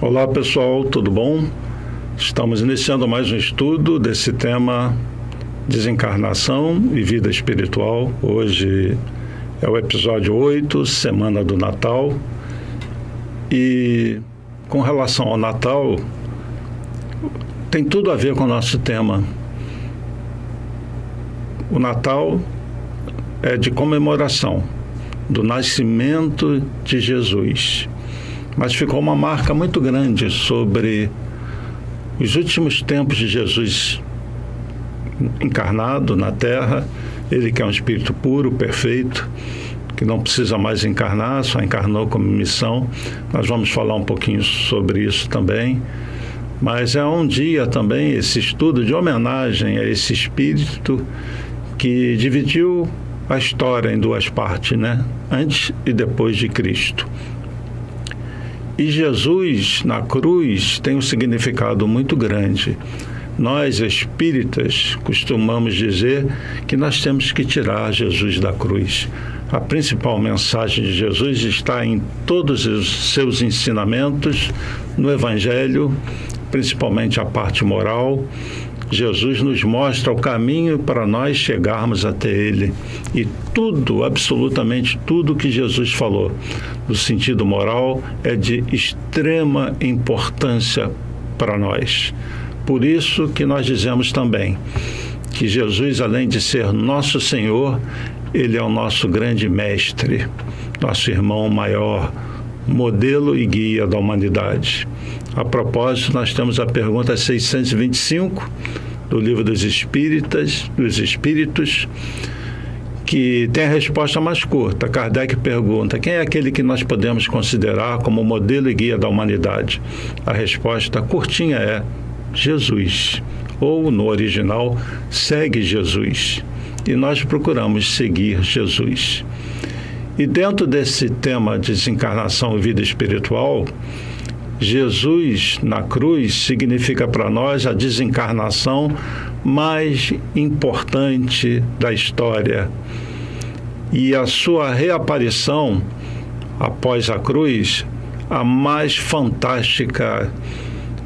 Olá pessoal, tudo bom? Estamos iniciando mais um estudo desse tema desencarnação e vida espiritual. Hoje é o episódio 8, semana do Natal. E com relação ao Natal, tem tudo a ver com o nosso tema. O Natal é de comemoração do nascimento de Jesus. Mas ficou uma marca muito grande sobre os últimos tempos de Jesus encarnado na Terra. Ele que é um espírito puro, perfeito, que não precisa mais encarnar, só encarnou como missão. Nós vamos falar um pouquinho sobre isso também. Mas é um dia também, esse estudo de homenagem a esse espírito que dividiu a história em duas partes, né? Antes e depois de Cristo. E Jesus, na cruz, tem um significado muito grande. Nós, espíritas, costumamos dizer que nós temos que tirar Jesus da cruz. A principal mensagem de Jesus está em todos os seus ensinamentos, no Evangelho, principalmente a parte moral. Jesus nos mostra o caminho para nós chegarmos até Ele. E tudo, absolutamente tudo que Jesus falou, no sentido moral, é de extrema importância para nós. Por isso que nós dizemos também que Jesus, além de ser nosso Senhor, Ele é o nosso grande mestre, nosso irmão maior, modelo e guia da humanidade. A propósito, nós temos a pergunta 625 do Livro dos Espíritos, que tem a resposta mais curta. Kardec pergunta: quem é aquele que nós podemos considerar como modelo e guia da humanidade? A resposta curtinha é Jesus, ou no original, segue Jesus. E nós procuramos seguir Jesus. E dentro desse tema de desencarnação e vida espiritual, Jesus na cruz significa para nós a desencarnação mais importante da história. E a sua reaparição após a cruz, a mais fantástica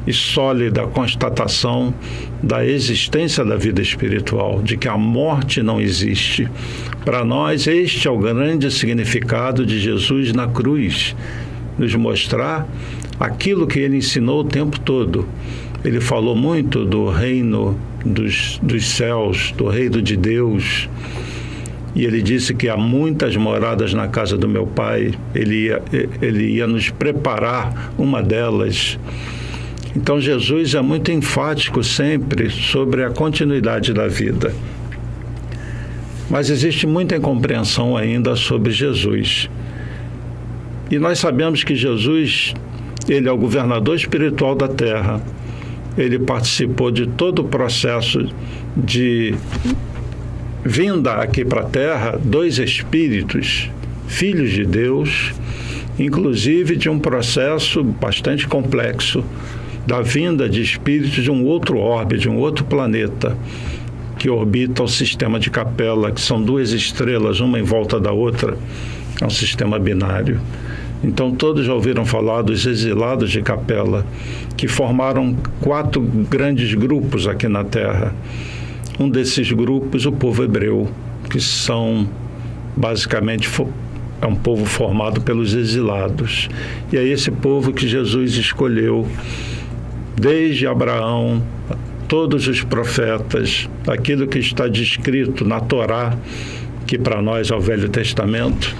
e sólida constatação da existência da vida espiritual, de que a morte não existe. Para nós, este é o grande significado de Jesus na cruz, nos mostrar aquilo que ele ensinou o tempo todo. Ele falou muito do reino dos céus, do reino de Deus, e ele disse que há muitas moradas na casa do meu Pai. Ele ia nos preparar uma delas. Então Jesus é muito enfático sempre sobre a continuidade da vida. Mas existe muita incompreensão ainda sobre Jesus. E nós sabemos que Jesus, ele é o governador espiritual da Terra. Ele participou de todo o processo de vinda aqui para a Terra, dois espíritos, filhos de Deus, inclusive de um processo bastante complexo, da vinda de espíritos de um outro orbe, de um outro planeta, que orbita o sistema de Capela, que são duas estrelas, uma em volta da outra, é um sistema binário. Então todos já ouviram falar dos exilados de Capela, que formaram 4 grandes grupos aqui na Terra. Um desses grupos, o povo hebreu, que são basicamente é um povo formado pelos exilados. E é esse povo que Jesus escolheu, desde Abraão, todos os profetas, aquilo que está descrito na Torá, que para nós é o Velho Testamento,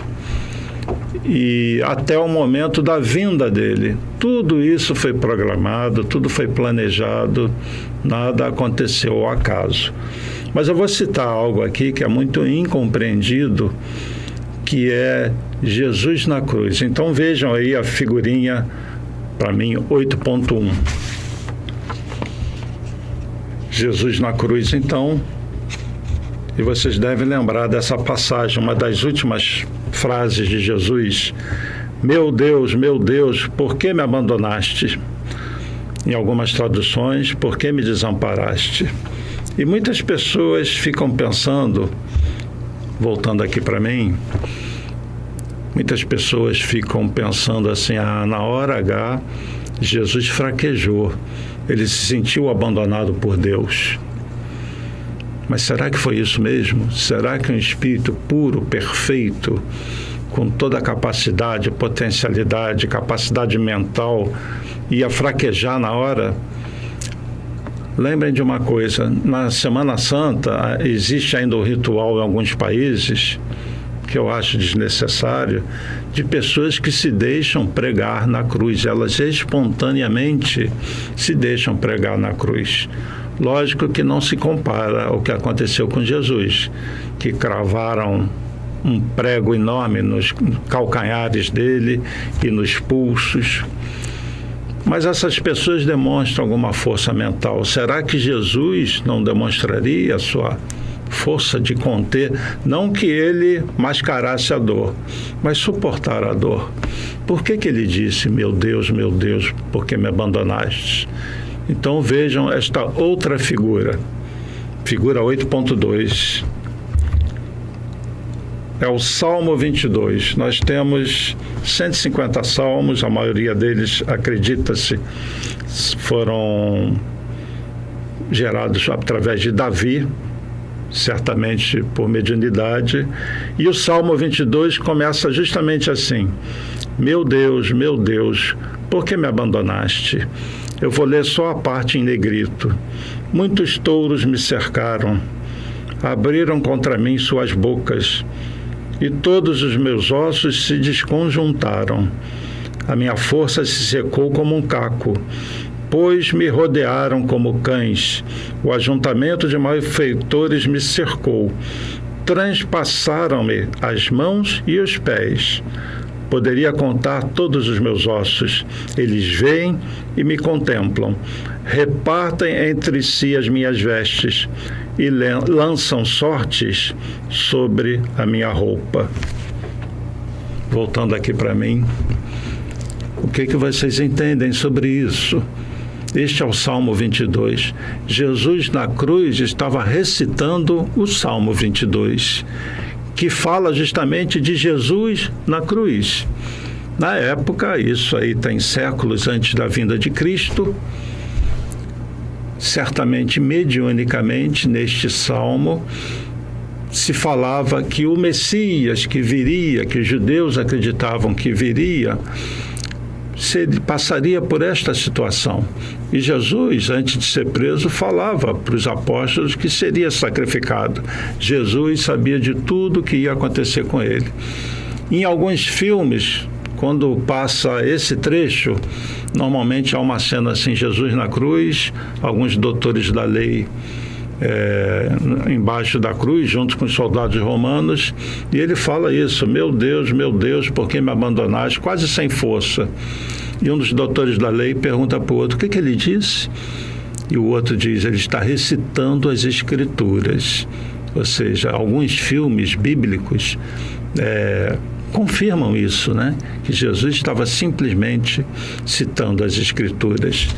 e até o momento da vinda dele. Tudo isso foi programado, tudo foi planejado, nada aconteceu ao acaso. Mas eu vou citar algo aqui que é muito incompreendido, que é Jesus na cruz. Então vejam aí a figurinha, para mim, 8.1. Jesus na cruz, então, e vocês devem lembrar dessa passagem, uma das últimas frases de Jesus: meu Deus, por que me abandonaste? Em algumas traduções, por que me desamparaste? E muitas pessoas ficam pensando, voltando aqui para mim, Muitas pessoas ficam pensando assim, na hora H, Jesus fraquejou, ele se sentiu abandonado por Deus. Mas será que foi isso mesmo? Será que um espírito puro, perfeito, com toda a capacidade, potencialidade, capacidade mental, ia fraquejar na hora? Lembrem de uma coisa, na Semana Santa existe ainda o ritual em alguns países, que eu acho desnecessário, de pessoas que se deixam pregar na cruz. Elas espontaneamente se deixam pregar na cruz. Lógico que não se compara ao que aconteceu com Jesus, que cravaram um prego enorme nos calcanhares dele e nos pulsos. Mas essas pessoas demonstram alguma força mental. Será que Jesus não demonstraria a sua força de conter, não que ele mascarasse a dor, mas suportar a dor? Por que ele disse, meu Deus, por que me abandonaste? Então vejam esta outra figura 8.2, é o Salmo 22. Nós temos 150 salmos, a maioria deles, acredita-se, foram gerados através de Davi, certamente por mediunidade, e o Salmo 22 começa justamente assim: meu Deus, por que me abandonaste? Eu vou ler só a parte em negrito. Muitos touros me cercaram, abriram contra mim suas bocas, e todos os meus ossos se desconjuntaram. A minha força se secou como um caco, pois me rodearam como cães. O ajuntamento de malfeitores me cercou. Transpassaram-me as mãos e os pés. Poderia contar todos os meus ossos. Eles veem e me contemplam. Repartem entre si as minhas vestes e lançam sortes sobre a minha roupa. Voltando aqui para mim, o que vocês entendem sobre isso? Este é o Salmo 22. Jesus na cruz estava recitando o Salmo 22, que fala justamente de Jesus na cruz. Na época, isso aí tem séculos antes da vinda de Cristo, certamente mediunicamente neste Salmo se falava que o Messias que viria, que os judeus acreditavam que viria, passaria por esta situação. E Jesus, antes de ser preso, falava para os apóstolos que seria sacrificado. Jesus sabia de tudo que ia acontecer com ele. Em alguns filmes, quando passa esse trecho, normalmente há uma cena assim, Jesus na cruz, alguns doutores da lei embaixo da cruz, junto com os soldados romanos, e ele fala isso: meu Deus, por que me abandonaste? Quase sem força. E um dos doutores da lei pergunta para o outro: o que ele disse? E o outro diz: ele está recitando as Escrituras. Ou seja, alguns filmes bíblicos confirmam isso, né? Que Jesus estava simplesmente citando as Escrituras.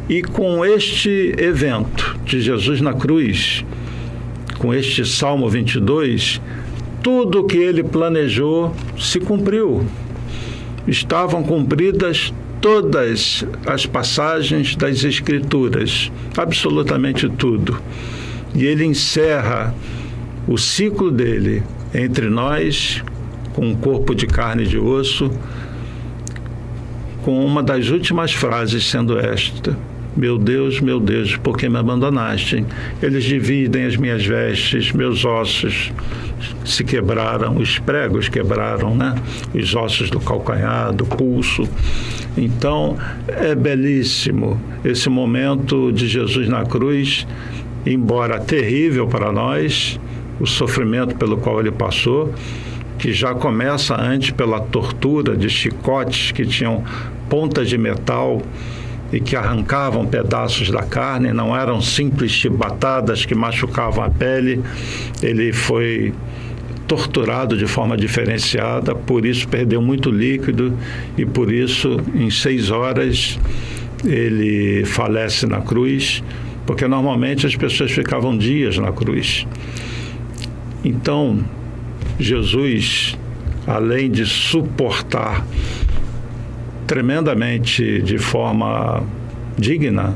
E com este evento de Jesus na cruz, com este Salmo 22, tudo o que ele planejou se cumpriu. Estavam cumpridas todas as passagens das Escrituras, absolutamente tudo. E ele encerra o ciclo dele entre nós, com um corpo de carne e de osso, com uma das últimas frases sendo esta: meu Deus, por que me abandonaste? Eles dividem as minhas vestes, meus ossos se quebraram, os pregos quebraram, né? Os ossos do calcanhar, do pulso. Então, é belíssimo esse momento de Jesus na cruz, embora terrível para nós, o sofrimento pelo qual ele passou, que já começa antes pela tortura de chicotes que tinham pontas de metal e que arrancavam pedaços da carne, não eram simples chibatadas que machucavam a pele. Ele foi torturado de forma diferenciada, por isso perdeu muito líquido e por isso em 6 horas ele falece na cruz, porque normalmente as pessoas ficavam dias na cruz. Então, Jesus, além de suportar tremendamente, de forma digna,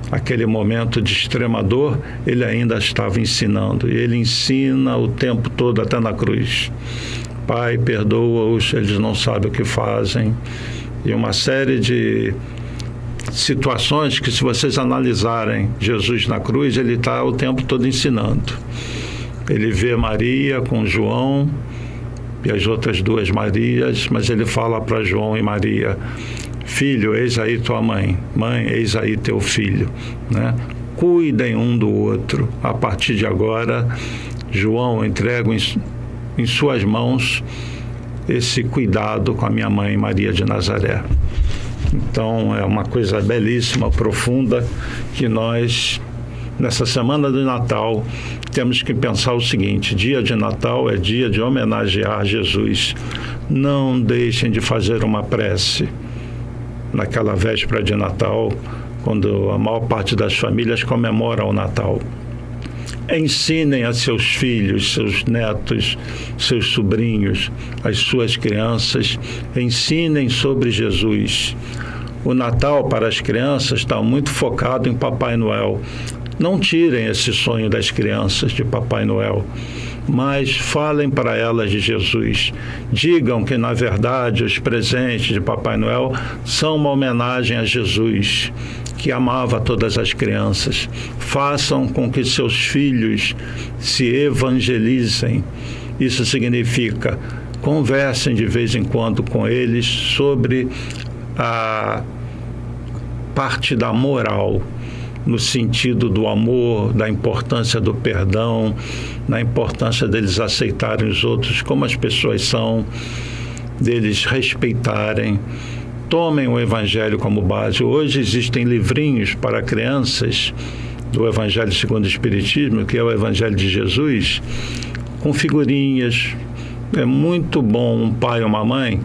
aquele momento de extrema dor, ele ainda estava ensinando. E ele ensina o tempo todo, até na cruz. Pai, perdoa-os, eles não sabem o que fazem. E uma série de situações que, se vocês analisarem Jesus na cruz, ele está o tempo todo ensinando. Ele vê Maria com João e as outras duas Marias, mas ele fala para João e Maria: filho, eis aí tua mãe, mãe, eis aí teu filho, né? Cuidem um do outro. A partir de agora, João, entrego em suas mãos esse cuidado com a minha mãe Maria de Nazaré. Então é uma coisa belíssima, profunda, que nós, nessa semana do Natal, temos que pensar o seguinte: dia de Natal é dia de homenagear Jesus. Não deixem de fazer uma prece naquela véspera de Natal, quando a maior parte das famílias comemora o Natal. Ensinem a seus filhos, seus netos, seus sobrinhos, as suas crianças, ensinem sobre Jesus. O Natal para as crianças está muito focado em Papai Noel. Não tirem esse sonho das crianças de Papai Noel, mas falem para elas de Jesus. Digam que, na verdade, os presentes de Papai Noel são uma homenagem a Jesus, que amava todas as crianças. Façam com que seus filhos se evangelizem. Isso significa, conversem de vez em quando com eles sobre a parte da moral, no sentido do amor, da importância do perdão, na importância deles aceitarem os outros como as pessoas são, deles respeitarem. Tomem o Evangelho como base. Hoje existem livrinhos para crianças do Evangelho segundo o Espiritismo, que é o Evangelho de Jesus, com figurinhas. É muito bom um pai ou uma mãe.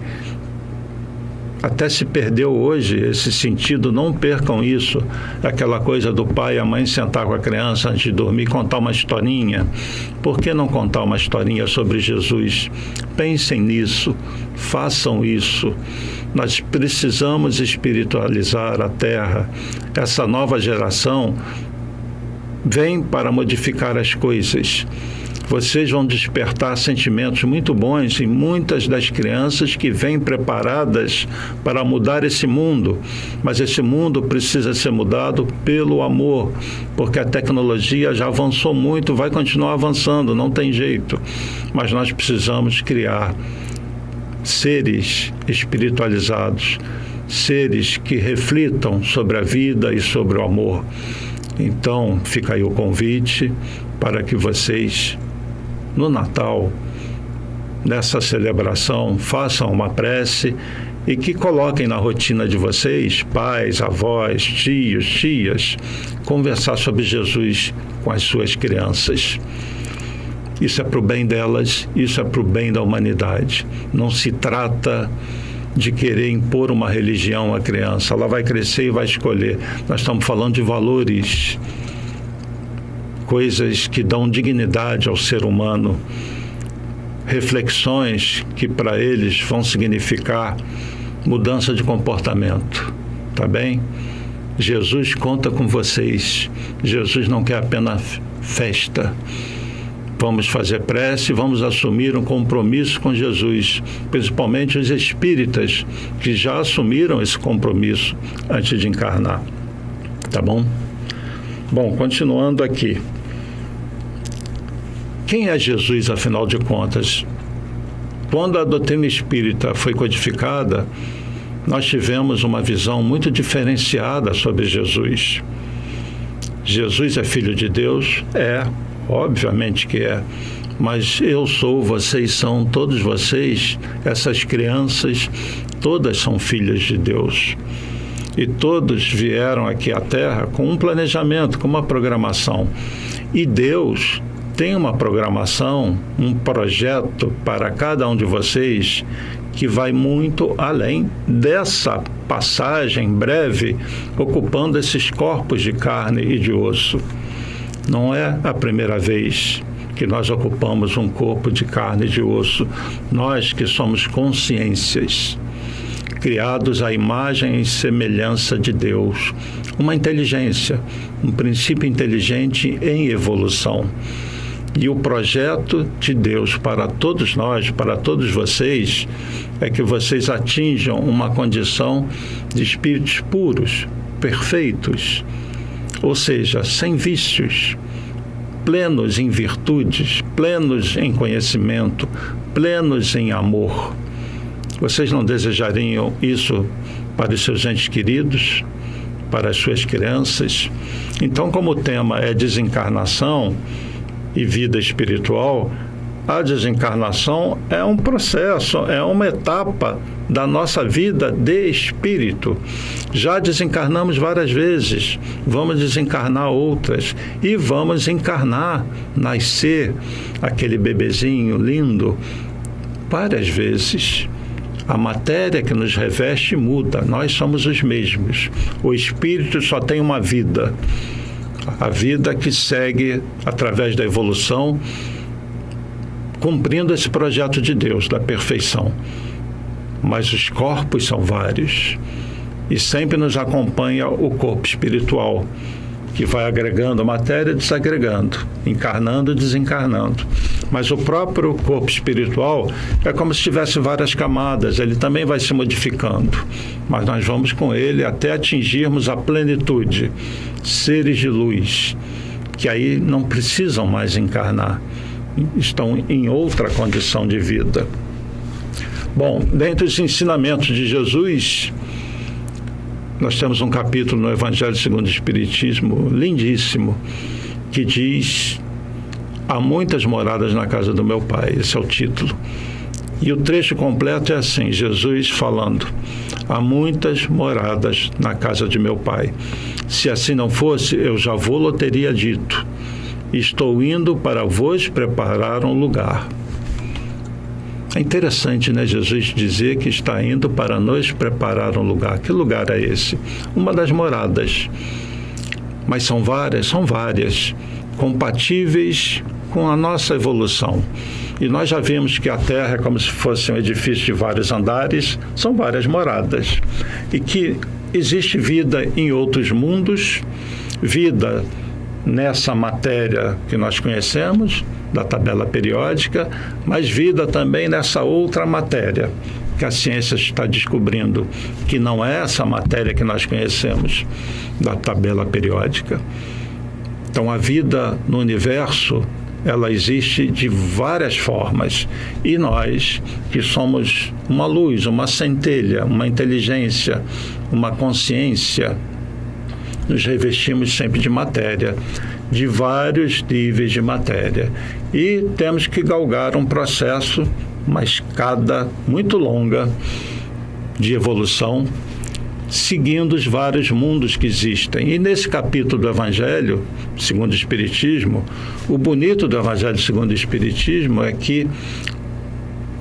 Até se perdeu hoje esse sentido, não percam isso. Aquela coisa do pai e a mãe sentar com a criança antes de dormir, contar uma historinha. Por que não contar uma historinha sobre Jesus? Pensem nisso, façam isso. Nós precisamos espiritualizar a Terra. Essa nova geração vem para modificar as coisas. Vocês vão despertar sentimentos muito bons em muitas das crianças que vêm preparadas para mudar esse mundo. Mas esse mundo precisa ser mudado pelo amor, porque a tecnologia já avançou muito, vai continuar avançando, não tem jeito. Mas nós precisamos criar seres espiritualizados, seres que reflitam sobre a vida e sobre o amor. Então, fica aí o convite para que vocês, no Natal, nessa celebração, façam uma prece e que coloquem na rotina de vocês, pais, avós, tios, tias, conversar sobre Jesus com as suas crianças. Isso é para o bem delas, isso é para o bem da humanidade. Não se trata de querer impor uma religião à criança. Ela vai crescer e vai escolher. Nós estamos falando de valores, coisas que dão dignidade ao ser humano, reflexões que para eles vão significar mudança de comportamento, tá bem? Jesus conta com vocês. Jesus não quer apenas festa. Vamos fazer prece, vamos assumir um compromisso com Jesus, principalmente os espíritas que já assumiram esse compromisso antes de encarnar, tá bom? Bom, continuando aqui. Quem é Jesus, afinal de contas? Quando a doutrina espírita foi codificada, nós tivemos uma visão muito diferenciada sobre Jesus. Jesus é filho de Deus? É, obviamente que é. Mas eu sou, vocês são, todos vocês, essas crianças, todas são filhas de Deus. E todos vieram aqui à Terra com um planejamento, com uma programação. E Deus tem uma programação, um projeto para cada um de vocês que vai muito além dessa passagem breve, ocupando esses corpos de carne e de osso. Não é a primeira vez. que nós ocupamos um corpo de carne e de osso, nós que somos consciências, criados à imagem e semelhança de Deus, uma inteligência, um princípio inteligente em evolução. E o projeto de Deus para todos nós, para todos vocês, é que vocês atinjam uma condição de espíritos puros, perfeitos, ou seja, sem vícios, plenos em virtudes, plenos em conhecimento, plenos em amor. Vocês não desejariam isso para os seus entes queridos, para as suas crianças? Então, como o tema é desencarnação e vida espiritual, a desencarnação é um processo, é uma etapa da nossa vida de espírito. Já desencarnamos várias vezes, vamos desencarnar outras e vamos encarnar, nascer aquele bebezinho lindo várias vezes. A matéria que nos reveste muda, nós somos os mesmos. O espírito só tem uma vida, a vida que segue através da evolução, cumprindo esse projeto de Deus, da perfeição. Mas os corpos são vários e sempre nos acompanha o corpo espiritual, que vai agregando matéria e desagregando, encarnando e desencarnando. Mas o próprio corpo espiritual é como se tivesse várias camadas, ele também vai se modificando, mas nós vamos com ele até atingirmos a plenitude, seres de luz, que aí não precisam mais encarnar, estão em outra condição de vida. Bom, dentre os ensinamentos de Jesus, nós temos um capítulo no Evangelho segundo o Espiritismo, lindíssimo, que diz: há muitas moradas na casa do meu Pai. Esse é o título. E o trecho completo é assim, Jesus falando: há muitas moradas na casa de meu Pai. Se assim não fosse, eu já vou-lo teria dito. Estou indo para vos preparar um lugar. É interessante, né, Jesus dizer que está indo para nos preparar um lugar. Que lugar é esse? Uma das moradas. Mas são várias, compatíveis com a nossa evolução. E nós já vimos que a Terra é como se fosse um edifício de vários andares, são várias moradas. E que existe vida em outros mundos, vida nessa matéria que nós conhecemos, da tabela periódica, mas vida também nessa outra matéria, que a ciência está descobrindo que não é essa matéria que nós conhecemos, da tabela periódica. Então, a vida no universo, ela existe de várias formas, e nós, que somos uma luz, uma centelha, uma inteligência, uma consciência, nos revestimos sempre de matéria, de vários níveis de matéria, e temos que galgar um processo, uma escada muito longa de evolução, seguindo os vários mundos que existem. E nesse capítulo do Evangelho segundo o Espiritismo, o bonito do Evangelho segundo o Espiritismo é que,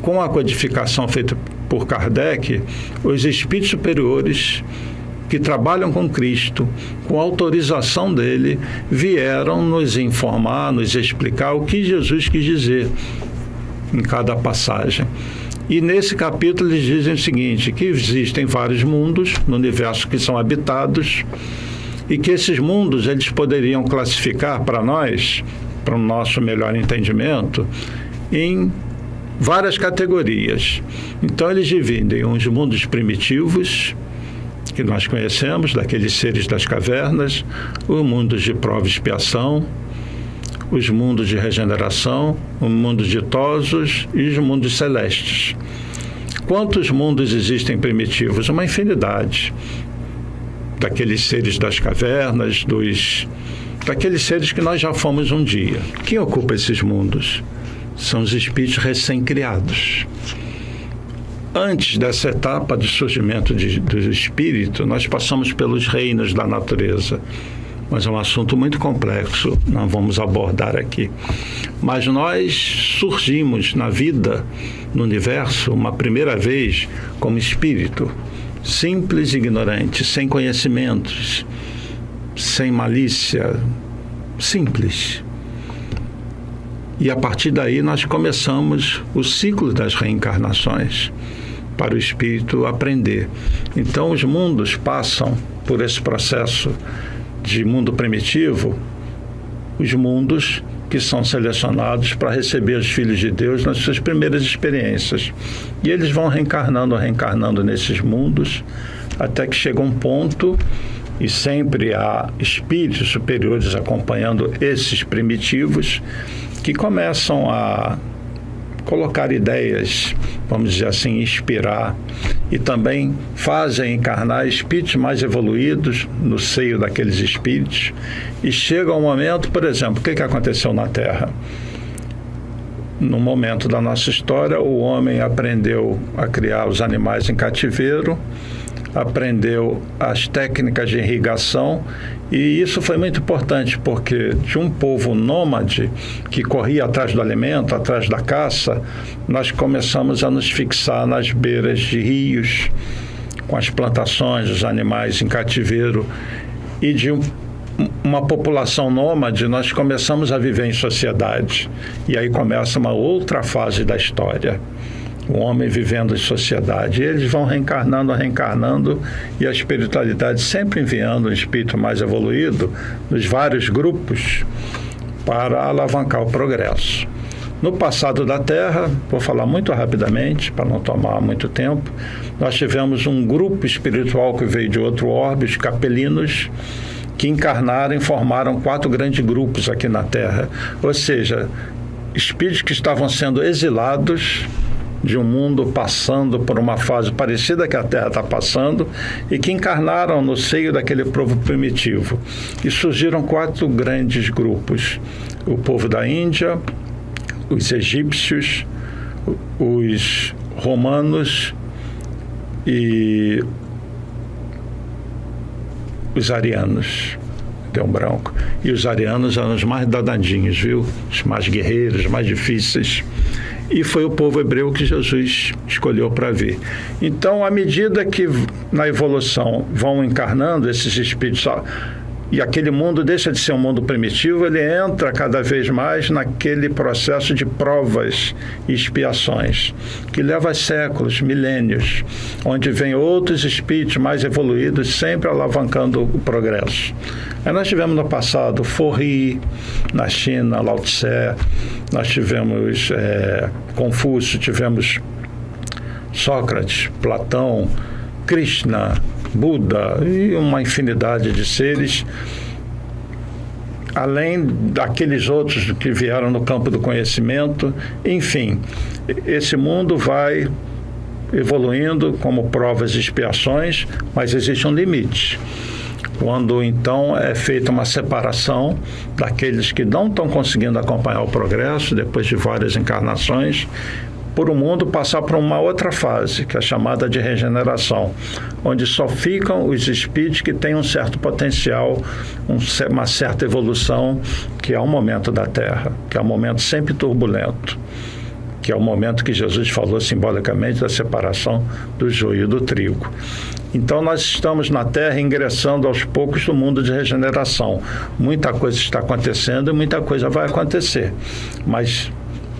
com a codificação feita por Kardec, os espíritos superiores que trabalham com Cristo, com autorização dele, vieram nos informar, nos explicar o que Jesus quis dizer em cada passagem. E nesse capítulo eles dizem o seguinte, que existem vários mundos no universo que são habitados e que esses mundos eles poderiam classificar para nós, para o nosso melhor entendimento, em várias categorias. Então eles dividem os mundos primitivos, que nós conhecemos, daqueles seres das cavernas, os mundos de prova e expiação, os mundos de regeneração, os mundos ditosos e os mundos celestes. Quantos mundos existem primitivos? Uma infinidade. Daqueles seres das cavernas, daqueles seres que nós já fomos um dia. Quem ocupa esses mundos? São os espíritos recém-criados. Antes dessa etapa de surgimento do espírito, nós passamos pelos reinos da natureza. Mas é um assunto muito complexo, não vamos abordar aqui. Mas nós surgimos na vida, no universo, uma primeira vez como espírito, simples e ignorante, sem conhecimentos, sem malícia, simples. E a partir daí nós começamos o ciclo das reencarnações, para o espírito aprender. Então os mundos passam por esse processo de mundo primitivo, os mundos que são selecionados para receber os filhos de Deus nas suas primeiras experiências. E eles vão reencarnando nesses mundos, até que chega um ponto, e sempre há espíritos superiores acompanhando esses primitivos, que começam a colocar ideias, vamos dizer assim, inspirar, e também fazem encarnar espíritos mais evoluídos no seio daqueles espíritos. E chega um momento, por exemplo, o que aconteceu na Terra? No momento da nossa história, o homem aprendeu a criar os animais em cativeiro, aprendeu as técnicas de irrigação, e isso foi muito importante, porque de um povo nômade que corria atrás do alimento, atrás da caça, nós começamos a nos fixar nas beiras de rios, com as plantações, os animais em cativeiro, e de uma população nômade, nós começamos a viver em sociedade. E aí começa uma outra fase da história. O homem vivendo em sociedade. E eles vão reencarnando, e a espiritualidade sempre enviando um espírito mais evoluído nos vários grupos para alavancar o progresso. No passado da Terra, vou falar muito rapidamente, para não tomar muito tempo, nós tivemos um grupo espiritual que veio de outro orbe, os capelinos, que encarnaram e formaram 4 grandes grupos aqui na Terra. Ou seja, espíritos que estavam sendo exilados de um mundo passando por uma fase parecida que a Terra está passando, e que encarnaram no seio daquele povo primitivo. E surgiram 4 grandes grupos: o povo da Índia, os egípcios, os romanos e os arianos. Deu um branco. E os arianos eram os mais danadinhos, viu? Os mais guerreiros, mais difíceis. E foi o povo hebreu que Jesus escolheu para vir. Então, à medida que na evolução vão encarnando esses espíritos, e aquele mundo deixa de ser um mundo primitivo, ele entra cada vez mais naquele processo de provas e expiações, que leva séculos, milênios, onde vem outros espíritos mais evoluídos, sempre alavancando o progresso. Aí nós tivemos no passado Forri, na China, Lao Tse, nós tivemos Confúcio, tivemos Sócrates, Platão, Krishna, Buda e uma infinidade de seres, além daqueles outros que vieram no campo do conhecimento. Enfim, esse mundo vai evoluindo como provas e expiações, mas existe um limite. Quando então é feita uma separação daqueles que não estão conseguindo acompanhar o progresso depois de várias encarnações, por o mundo passar para uma outra fase, que é a chamada de regeneração, onde só ficam os espíritos que têm um certo potencial, uma certa evolução, que é o momento da Terra, que é um momento sempre turbulento, que é o momento que Jesus falou simbolicamente da separação do joio e do trigo. Então nós estamos na Terra ingressando aos poucos no mundo de regeneração. Muita coisa está acontecendo e muita coisa vai acontecer, mas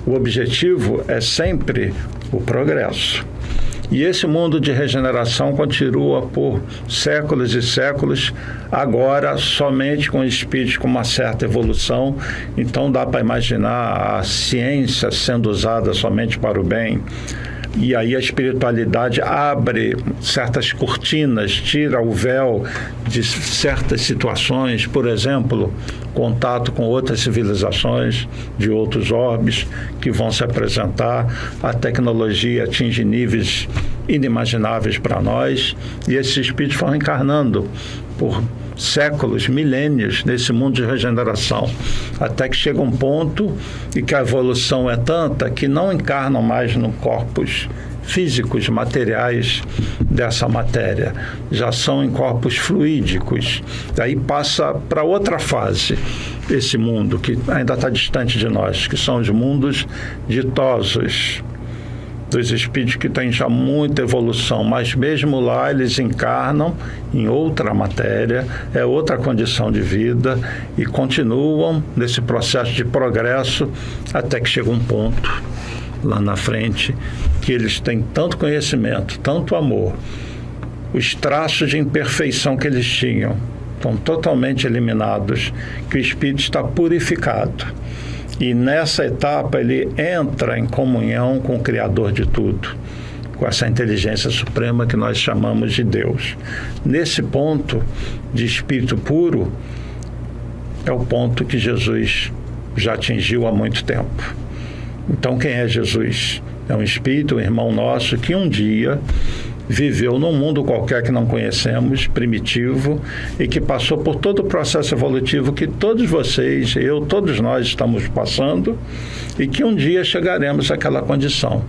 o objetivo é sempre o progresso. E esse mundo de regeneração continua por séculos e séculos, agora somente com espíritos com uma certa evolução. Então dá para imaginar a ciência sendo usada somente para o bem. E aí a espiritualidade abre certas cortinas, tira o véu de certas situações, por exemplo, contato com outras civilizações de outros orbes que vão se apresentar. A tecnologia atinge níveis inimagináveis para nós, e esses espíritos vão encarnando por séculos, milênios nesse mundo de regeneração, até que chega um ponto em que a evolução é tanta que não encarnam mais no corpos físicos, materiais dessa matéria, já são em corpos fluídicos. Daí passa para outra fase esse mundo que ainda está distante de nós, que são os mundos ditosos, dos espíritos que têm já muita evolução, mas mesmo lá eles encarnam em outra matéria, é outra condição de vida e continuam nesse processo de progresso até que chega um ponto lá na frente que eles têm tanto conhecimento, tanto amor, os traços de imperfeição que eles tinham estão totalmente eliminados, que o espírito está purificado. E nessa etapa ele entra em comunhão com o Criador de tudo, com essa inteligência suprema que nós chamamos de Deus. Nesse ponto de espírito puro, é o ponto que Jesus já atingiu há muito tempo. Então, quem é Jesus? É um espírito, um irmão nosso, que um dia viveu num mundo qualquer que não conhecemos, primitivo, e que passou por todo o processo evolutivo que todos vocês, eu, todos nós estamos passando, e que um dia chegaremos àquela condição.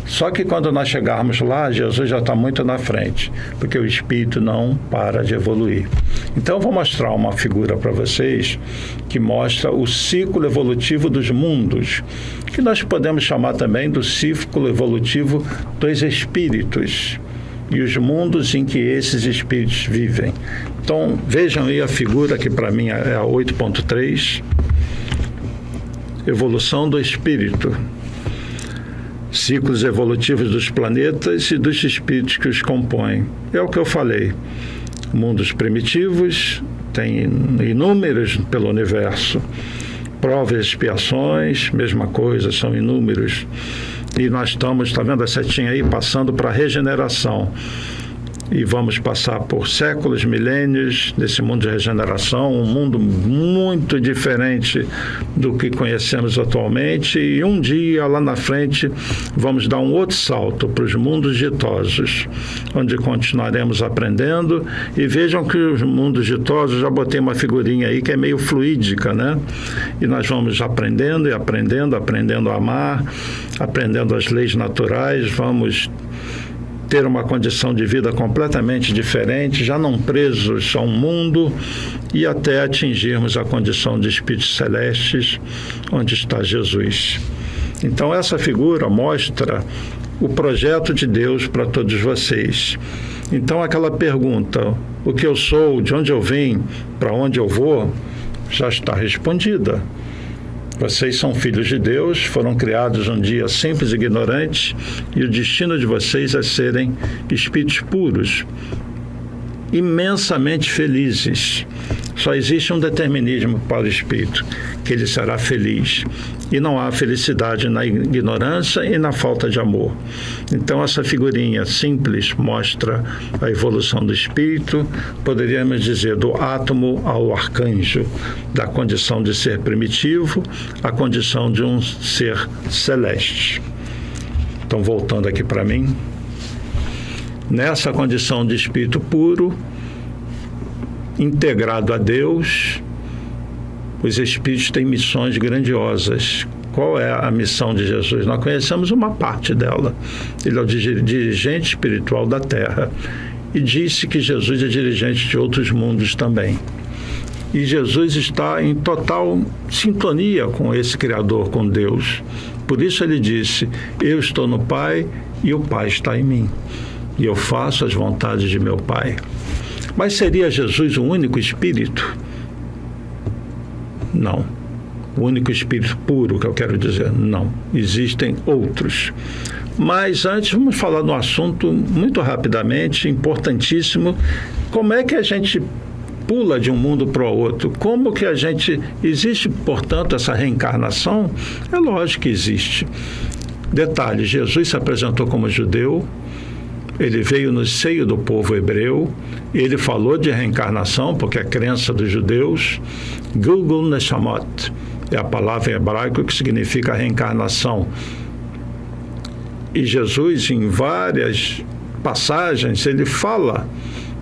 Só que quando nós chegarmos lá, Jesus já está muito na frente, porque o espírito não para de evoluir. Então, eu vou mostrar uma figura para vocês que mostra o ciclo evolutivo dos mundos, que nós podemos chamar também do ciclo evolutivo dos espíritos e os mundos em que esses espíritos vivem. Então, vejam aí a figura que para mim é a 8.3, evolução do espírito. Ciclos evolutivos dos planetas e dos espíritos que os compõem. É o que eu falei. Mundos primitivos, tem inúmeros pelo universo. Provas e expiações, mesma coisa, são inúmeros. E nós estamos, está vendo a setinha aí, passando para a regeneração. E vamos passar por séculos, milênios desse mundo de regeneração, um mundo muito diferente do que conhecemos atualmente, e um dia lá na frente vamos dar um outro salto para os mundos ditosos, onde continuaremos aprendendo. E vejam que os mundos ditosos, já botei uma figurinha aí que é meio fluídica, né? E nós vamos aprendendo e aprendendo a amar, aprendendo as leis naturais, vamos ter uma condição de vida completamente diferente, já não presos a um mundo, e até atingirmos a condição de espíritos celestes, onde está Jesus. Então, essa figura mostra o projeto de Deus para todos vocês. Então, aquela pergunta, o que eu sou, de onde eu vim, para onde eu vou, já está respondida. Vocês são filhos de Deus, foram criados um dia simples e ignorantes, e o destino de vocês é serem espíritos puros, imensamente felizes. Só existe um determinismo para o espírito, que ele será feliz. E não há felicidade na ignorância e na falta de amor. Então, essa figurinha simples mostra a evolução do espírito, poderíamos dizer, do átomo ao arcanjo, da condição de ser primitivo à condição de um ser celeste. Então, voltando aqui para mim, nessa condição de espírito puro, integrado a Deus, os espíritos têm missões grandiosas. Qual é a missão de Jesus? Nós conhecemos uma parte dela. Ele é o dirigente espiritual da Terra. E disse que Jesus é dirigente de outros mundos também. E Jesus está em total sintonia com esse Criador, com Deus. Por isso ele disse, eu estou no Pai e o Pai está em mim. E eu faço as vontades de meu Pai. Mas seria Jesus o único espírito? Não. O único espírito puro, que eu quero dizer, não. Existem outros. Mas antes, vamos falar de um assunto muito rapidamente, importantíssimo. Como é que a gente pula de um mundo para o outro? Como que a gente... Existe, portanto, essa reencarnação? É lógico que existe. Detalhe, Jesus se apresentou como judeu, ele veio no seio do povo hebreu, ele falou de reencarnação, porque é a crença dos judeus. Gilgul Neshamot é a palavra em hebraico que significa reencarnação. E Jesus, em várias passagens, ele fala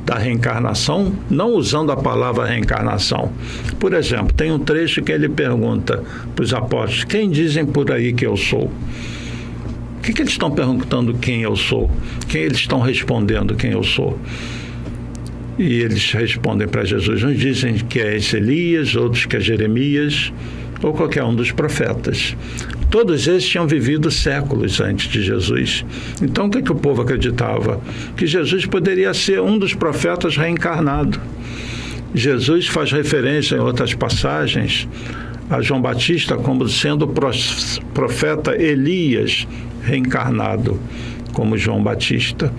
da reencarnação, não usando a palavra reencarnação. Por exemplo, tem um trecho que ele pergunta para os apóstolos, quem dizem por aí que eu sou? O que eles estão perguntando quem eu sou? Quem eles estão respondendo quem eu sou? E eles respondem para Jesus, uns dizem que é esse Elias, outros que é Jeremias, ou qualquer um dos profetas. Todos esses tinham vivido séculos antes de Jesus. Então, o que o povo acreditava? Que Jesus poderia ser um dos profetas reencarnado. Jesus faz referência em outras passagens a João Batista como sendo o profeta Elias reencarnado, como João Batista.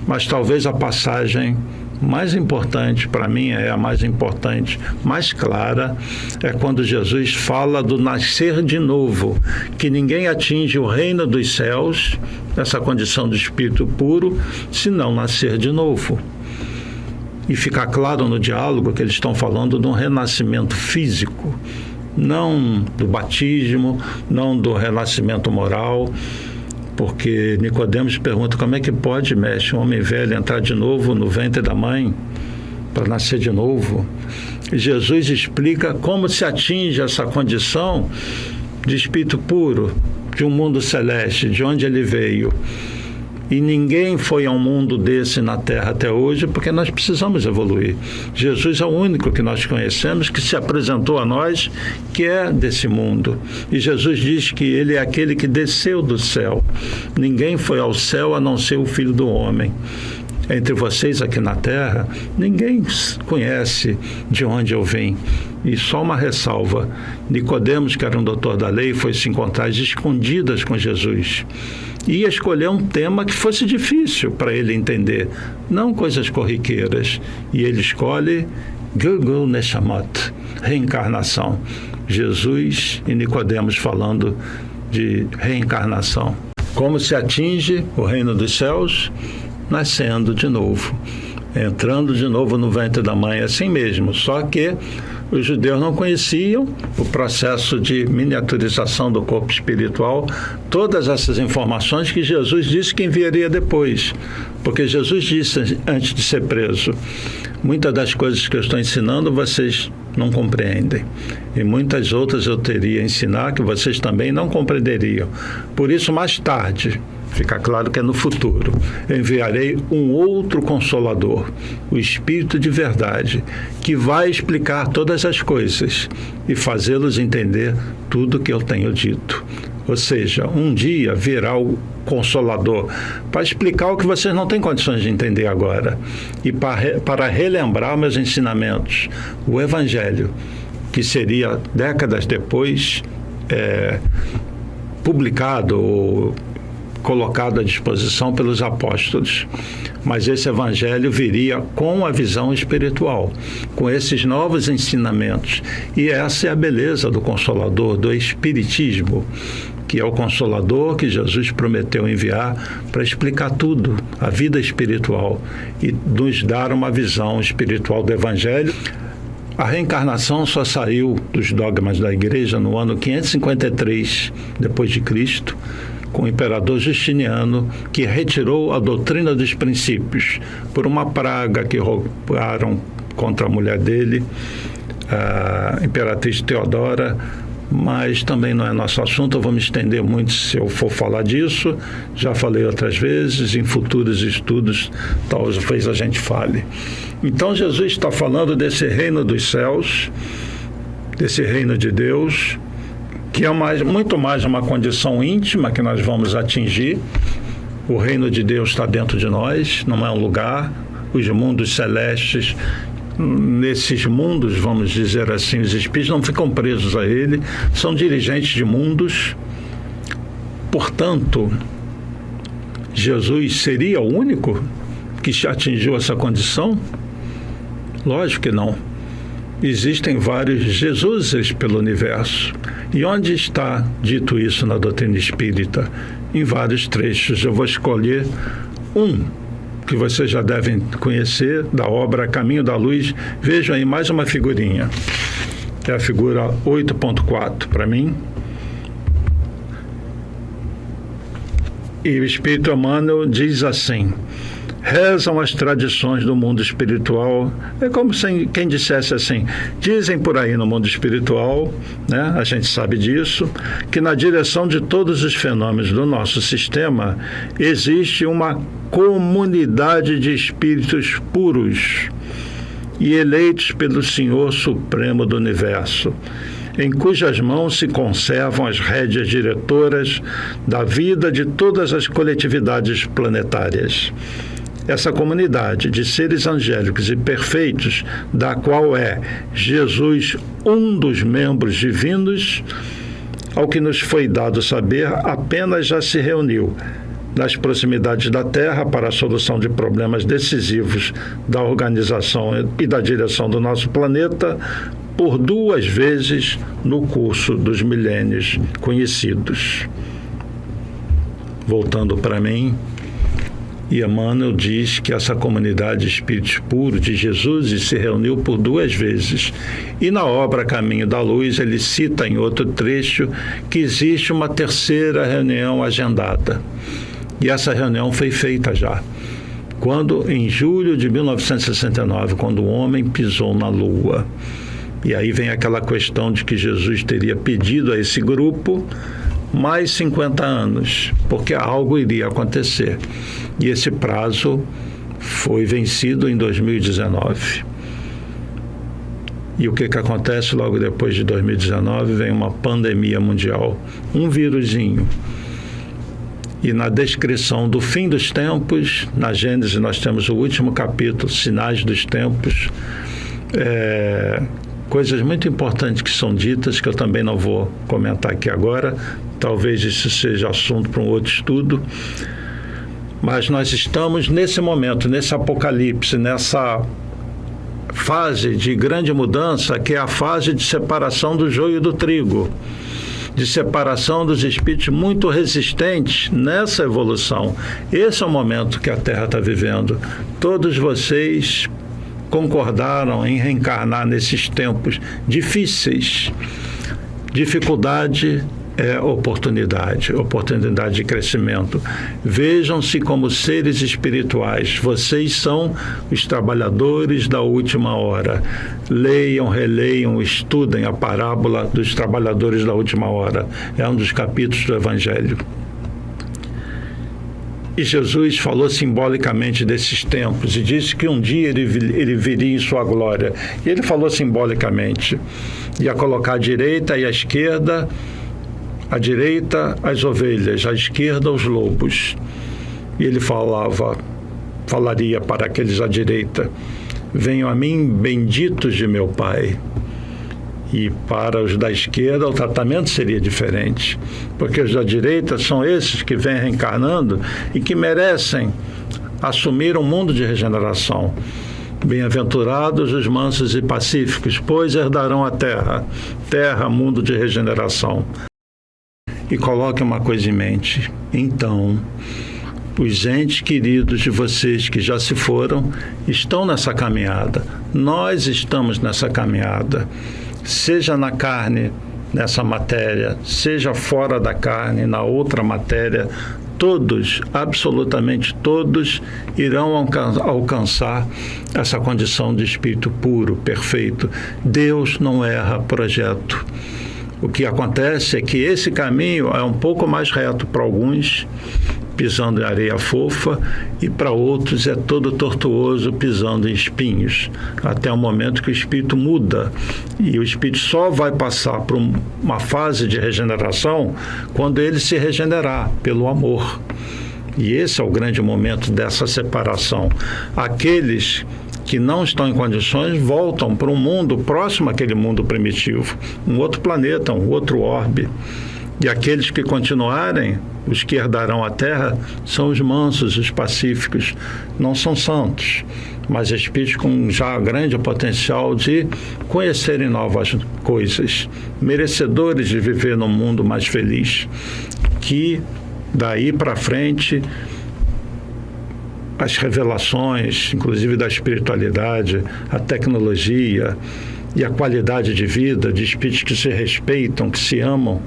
Mas talvez a passagem mais importante, para mim é a mais importante, mais clara, é quando Jesus fala do nascer de novo, que ninguém atinge o reino dos céus, essa condição do espírito puro, se não nascer de novo. E fica claro no diálogo que eles estão falando de um renascimento físico, não do batismo, não do renascimento moral, porque Nicodemos pergunta como é que pode, mestre, um homem velho entrar de novo no ventre da mãe para nascer de novo. E Jesus explica como se atinge essa condição de espírito puro, de um mundo celeste, de onde ele veio. E ninguém foi a um mundo desse na Terra até hoje, porque nós precisamos evoluir. Jesus é o único que nós conhecemos que se apresentou a nós, que é desse mundo. E Jesus diz que ele é aquele que desceu do céu. Ninguém foi ao céu a não ser o Filho do Homem. Entre vocês aqui na Terra, ninguém conhece de onde eu vim. E só uma ressalva: Nicodemos, que era um doutor da lei, foi se encontrar às escondidas com Jesus. Ia escolher um tema que fosse difícil para ele entender, não coisas corriqueiras. E ele escolhe Gilgul Neshamot, reencarnação. Jesus e Nicodemos falando de reencarnação. Como se atinge o reino dos céus? Nascendo de novo, entrando de novo no ventre da mãe, assim mesmo. Só que os judeus não conheciam o processo de miniaturização do corpo espiritual, todas essas informações que Jesus disse que enviaria depois. Porque Jesus disse antes de ser preso: muitas das coisas que eu estou ensinando vocês não compreendem, e muitas outras eu teria a ensinar que vocês também não compreenderiam. Por isso, mais tarde, fica claro que é no futuro, enviarei um outro Consolador, o Espírito de verdade, que vai explicar todas as coisas e fazê-los entender tudo que eu tenho dito. Ou seja, um dia virá o Consolador para explicar o que vocês não têm condições de entender agora e para relembrar meus ensinamentos, o Evangelho, que seria décadas depois publicado ou colocado à disposição pelos apóstolos. Mas esse evangelho viria com a visão espiritual, com esses novos ensinamentos. E essa é a beleza do Consolador, do Espiritismo, que é o Consolador que Jesus prometeu enviar para explicar tudo, a vida espiritual, e nos dar uma visão espiritual do evangelho. A reencarnação só saiu dos dogmas da Igreja no ano 553 depois de Cristo, com o imperador Justiniano, que retirou a doutrina dos princípios por uma praga que roubaram contra a mulher dele, a imperatriz Teodora. Mas também não é nosso assunto, eu vou me estender muito se eu for falar disso. Já falei outras vezes, em futuros estudos talvez a gente fale. Então Jesus está falando desse reino dos céus, desse reino de Deus, que é muito mais uma condição íntima que nós vamos atingir. O reino de Deus está dentro de nós, não é um lugar. Os mundos celestes, nesses mundos, vamos dizer assim, os espíritos não ficam presos a ele, são dirigentes de mundos. Portanto, Jesus seria o único que atingiu essa condição? Lógico que não. Existem vários Jesuses pelo universo. E onde está dito isso na doutrina espírita? Em vários trechos. Eu vou escolher um que vocês já devem conhecer, da obra Caminho da Luz. Vejam aí mais uma figurinha. É a figura 8.4 para mim. E o Espírito Emmanuel diz assim: rezam as tradições do mundo espiritual. É como se quem dissesse assim: dizem por aí no mundo espiritual, né? A gente sabe disso, que na direção de todos os fenômenos do nosso sistema existe uma comunidade de espíritos puros e eleitos pelo Senhor Supremo do Universo. em cujas mãos se conservam as rédeas diretoras da vida de todas as coletividades planetárias. Essa comunidade de seres angélicos e perfeitos, da qual é Jesus um dos membros divinos, ao que nos foi dado saber, apenas já se reuniu nas proximidades da Terra para a solução de problemas decisivos da organização e da direção do nosso planeta por 2 vezes no curso dos milênios conhecidos. Voltando para mim, Emmanuel diz que essa comunidade de espíritos puros de Jesus se reuniu por 2 vezes. E na obra Caminho da Luz, ele cita em outro trecho que existe uma 3ª reunião agendada. E essa reunião foi feita já, quando, em julho de 1969, quando o homem pisou na Lua. E aí vem aquela questão de que Jesus teria pedido a esse grupo mais 50 anos, porque algo iria acontecer. E esse prazo foi vencido em 2019. E o que acontece logo depois de 2019? Vem uma pandemia mundial, um vírusinho. E na descrição do fim dos tempos, na Gênesis nós temos o último capítulo, Sinais dos Tempos, coisas muito importantes que são ditas, que eu também não vou comentar aqui agora, talvez isso seja assunto para um outro estudo, mas nós estamos nesse momento, nesse apocalipse, nessa fase de grande mudança, que é a fase de separação do joio do trigo, de separação dos espíritos muito resistentes nessa evolução. Esse é o momento que a Terra está vivendo. Todos vocês concordaram em reencarnar nesses tempos difíceis. Dificuldade é oportunidade de crescimento. Vejam-se como seres espirituais. Vocês são os trabalhadores da última hora. Leiam, releiam, estudem a parábola dos trabalhadores da última hora. É um dos capítulos do Evangelho. E Jesus falou simbolicamente desses tempos e disse que um dia ele viria em sua glória. E ele falou simbolicamente. Ia colocar à direita e à esquerda, à direita as ovelhas, à esquerda os lobos. E ele falaria para aqueles à direita: venham a mim, benditos de meu Pai. E para os da esquerda o tratamento seria diferente, porque os da direita são esses que vêm reencarnando e que merecem assumir um mundo de regeneração. Bem-aventurados os mansos e pacíficos, pois herdarão a terra, mundo de regeneração. E coloque uma coisa em mente: então, os entes queridos de vocês que já se foram estão nessa caminhada. Nós estamos nessa caminhada, seja na carne, nessa matéria, seja fora da carne, na outra matéria. Todos, absolutamente todos, irão alcançar essa condição de espírito puro, perfeito. Deus não erra projeto. O que acontece é que esse caminho é um pouco mais reto para alguns, pisando em areia fofa, e para outros é todo tortuoso, pisando em espinhos, até o momento que o espírito muda. E o espírito só vai passar por uma fase de regeneração quando ele se regenerar pelo amor. E esse é o grande momento dessa separação. Aqueles que não estão em condições voltam para um mundo próximo àquele mundo primitivo, um outro planeta, um outro orbe. E aqueles que continuarem, os que herdarão a terra, são os mansos, os pacíficos. Não são santos, mas espíritos com já grande potencial de conhecerem novas coisas, merecedores de viver num mundo mais feliz, que daí para frente as revelações, inclusive da espiritualidade, a tecnologia e a qualidade de vida de espíritos que se respeitam, que se amam,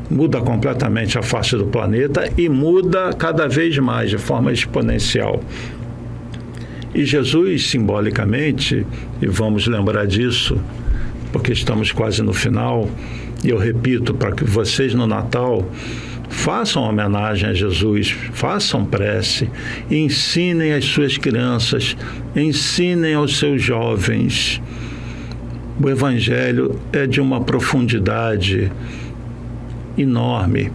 muda completamente a face do planeta e muda cada vez mais, de forma exponencial. E Jesus, simbolicamente, e vamos lembrar disso, porque estamos quase no final, e eu repito, para que vocês no Natal façam homenagem a Jesus, façam prece, ensinem às suas crianças, ensinem aos seus jovens O Evangelho é de uma profundidade enorme.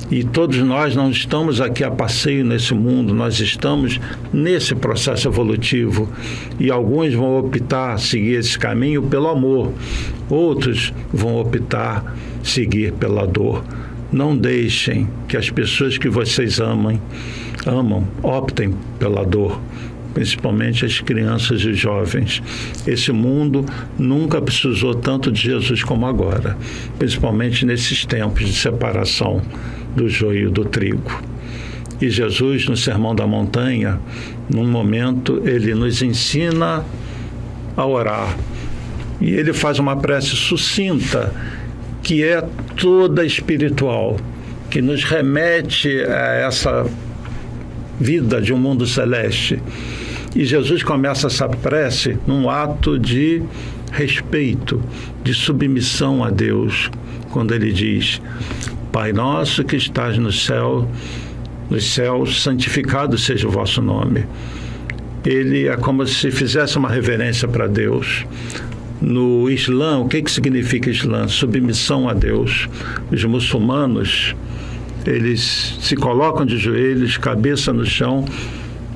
E todos nós não estamos aqui a passeio nesse mundo, nós estamos nesse processo evolutivo. E alguns vão optar seguir esse caminho pelo amor, outros vão optar seguir pela dor. Não deixem que as pessoas que vocês amam, optem pela dor, principalmente as crianças e os jovens. Esse mundo nunca precisou tanto de Jesus como agora, principalmente nesses tempos de separação do joio do trigo. E Jesus, no Sermão da Montanha, num momento, ele nos ensina a orar. E ele faz uma prece sucinta, que é toda espiritual, que nos remete a essa vida de um mundo celeste. E Jesus começa essa prece num ato de respeito, de submissão a Deus, quando ele diz: Pai nosso que estás nos céus, santificado seja o vosso nome. Ele é como se fizesse uma reverência para Deus. No Islã, o que significa Islã? Submissão a Deus. Os muçulmanos, eles se colocam de joelhos, cabeça no chão,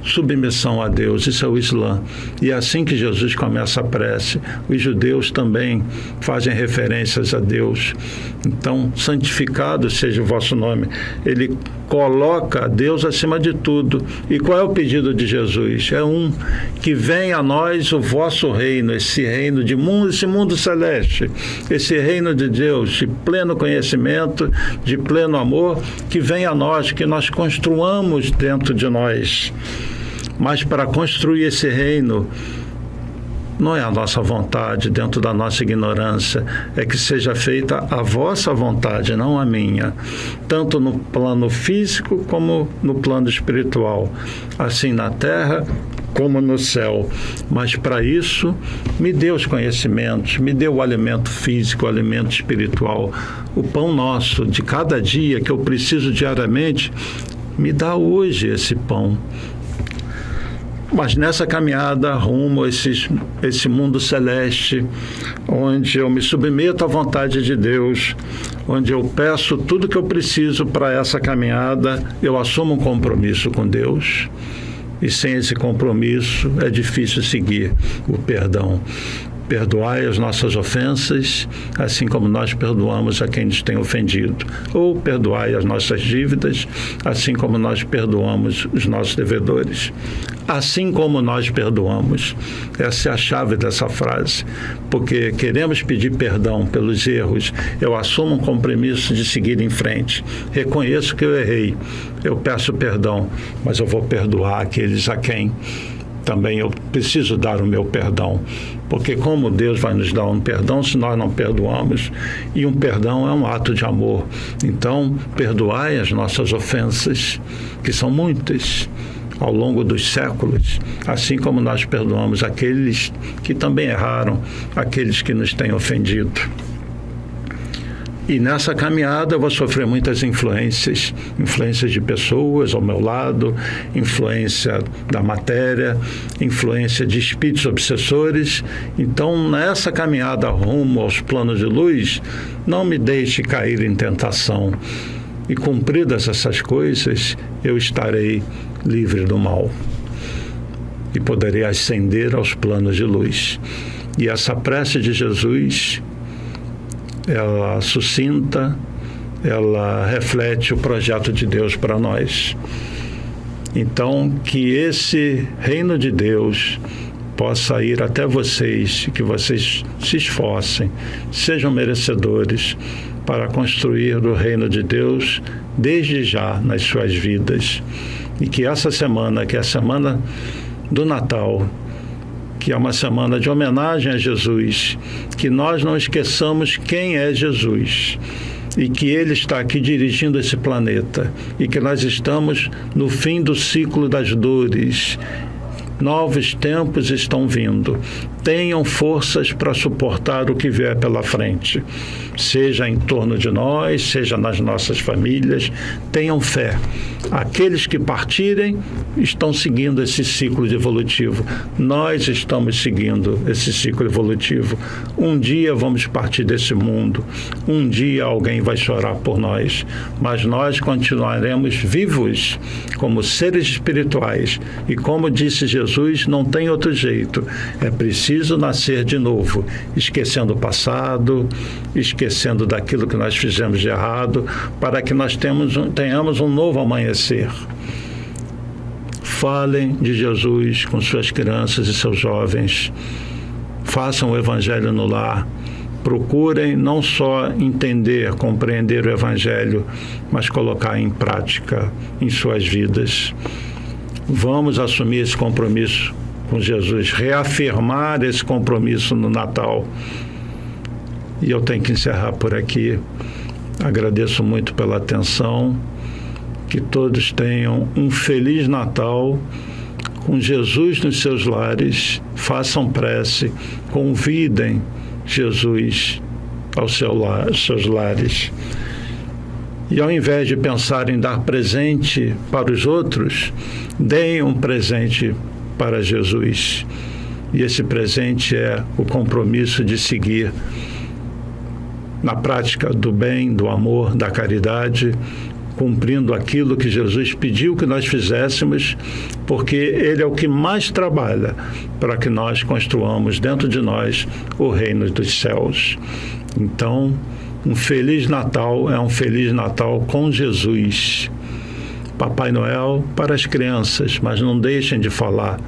submissão a Deus. Isso é o Islã. E é assim que Jesus começa a prece. Os judeus também fazem referências a Deus. Então, santificado seja o vosso nome. Ele coloca Deus acima de tudo. E qual é o pedido de Jesus? É que venha a nós o vosso reino, esse reino de mundo, esse mundo celeste, esse reino de Deus, de pleno conhecimento, de pleno amor, que venha a nós, que nós construamos dentro de nós. Mas para construir esse reino, não é a nossa vontade, dentro da nossa ignorância, é que seja feita a vossa vontade, não a minha, tanto no plano físico como no plano espiritual, assim na terra como no céu. Mas para isso, me dê os conhecimentos, me dê o alimento físico, o alimento espiritual, o pão nosso de cada dia que eu preciso diariamente, me dá hoje esse pão. Mas nessa caminhada rumo a esse mundo celeste, onde eu me submeto à vontade de Deus, onde eu peço tudo que eu preciso para essa caminhada, eu assumo um compromisso com Deus. E sem esse compromisso é difícil seguir o perdão. Perdoai as nossas ofensas, assim como nós perdoamos a quem nos tem ofendido. Ou perdoai as nossas dívidas, assim como nós perdoamos os nossos devedores. Assim como nós perdoamos. Essa é a chave dessa frase. Porque queremos pedir perdão pelos erros. Eu assumo um compromisso de seguir em frente. Reconheço que eu errei. Eu peço perdão, mas eu vou perdoar aqueles a quem também eu preciso dar o meu perdão. Porque como Deus vai nos dar um perdão se nós não perdoamos? E um perdão é um ato de amor. Então, perdoai as nossas ofensas, que são muitas, ao longo dos séculos, assim como nós perdoamos aqueles que também erraram, aqueles que nos têm ofendido. E nessa caminhada eu vou sofrer muitas influências de pessoas ao meu lado, influência da matéria, influência de espíritos obsessores. Então, nessa caminhada rumo aos planos de luz, não me deixe cair em tentação. E cumpridas essas coisas, eu estarei livre do mal e poderei ascender aos planos de luz. E essa prece de Jesus, ela sucinta, ela reflete o projeto de Deus para nós. Então, que esse reino de Deus possa ir até vocês, que vocês se esforcem, sejam merecedores para construir o reino de Deus desde já nas suas vidas. E que essa semana, que é a semana do Natal, que é uma semana de homenagem a Jesus, que nós não esqueçamos quem é Jesus e que Ele está aqui dirigindo esse planeta e que nós estamos no fim do ciclo das dores, Novos tempos estão vindo. Tenham forças para suportar o que vier pela frente. Seja em torno de nós, seja nas nossas famílias. Tenham fé. Aqueles que partirem estão seguindo esse ciclo evolutivo. Nós estamos seguindo esse ciclo evolutivo. Um dia vamos partir desse mundo. Um dia alguém vai chorar por nós. Mas nós continuaremos vivos como seres espirituais. E como disse Jesus, não tem outro jeito. É preciso nascer de novo, esquecendo o passado, esquecendo daquilo que nós fizemos de errado, para que nós tenhamos um novo amanhecer. Falem de Jesus com suas crianças e seus jovens. Façam o Evangelho no lar. Procurem não só entender, compreender o Evangelho, mas colocar em prática em suas vidas. Vamos assumir esse compromisso com Jesus, reafirmar esse compromisso no Natal. E eu tenho que encerrar por aqui. Agradeço muito pela atenção. Que todos tenham um Feliz Natal com Jesus nos seus lares. Façam prece, convidem Jesus aos seus lares. E ao invés de pensar em dar presente para os outros, deem um presente para Jesus. E esse presente é o compromisso de seguir na prática do bem, do amor, da caridade, cumprindo aquilo que Jesus pediu que nós fizéssemos, porque Ele é o que mais trabalha para que nós construamos dentro de nós o reino dos céus. Então, um Feliz Natal é um Feliz Natal com Jesus. Papai Noel para as crianças, mas não deixem de falar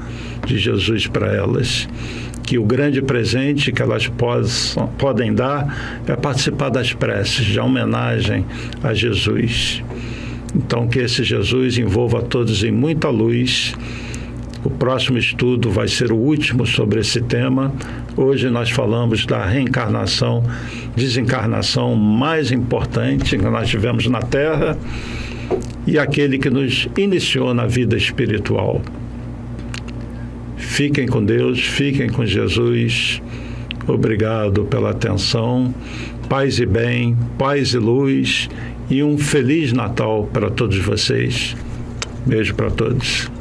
de Jesus para elas. Que o grande presente que elas podem dar é participar das preces de homenagem a Jesus. Então, que esse Jesus envolva todos em muita luz. O próximo estudo vai ser o último sobre esse tema. Hoje nós falamos da reencarnação, desencarnação mais importante que nós tivemos na Terra e aquele que nos iniciou na vida espiritual. Fiquem com Deus, fiquem com Jesus. Obrigado pela atenção. Paz e bem, paz e luz e um Feliz Natal para todos vocês. Beijo para todos.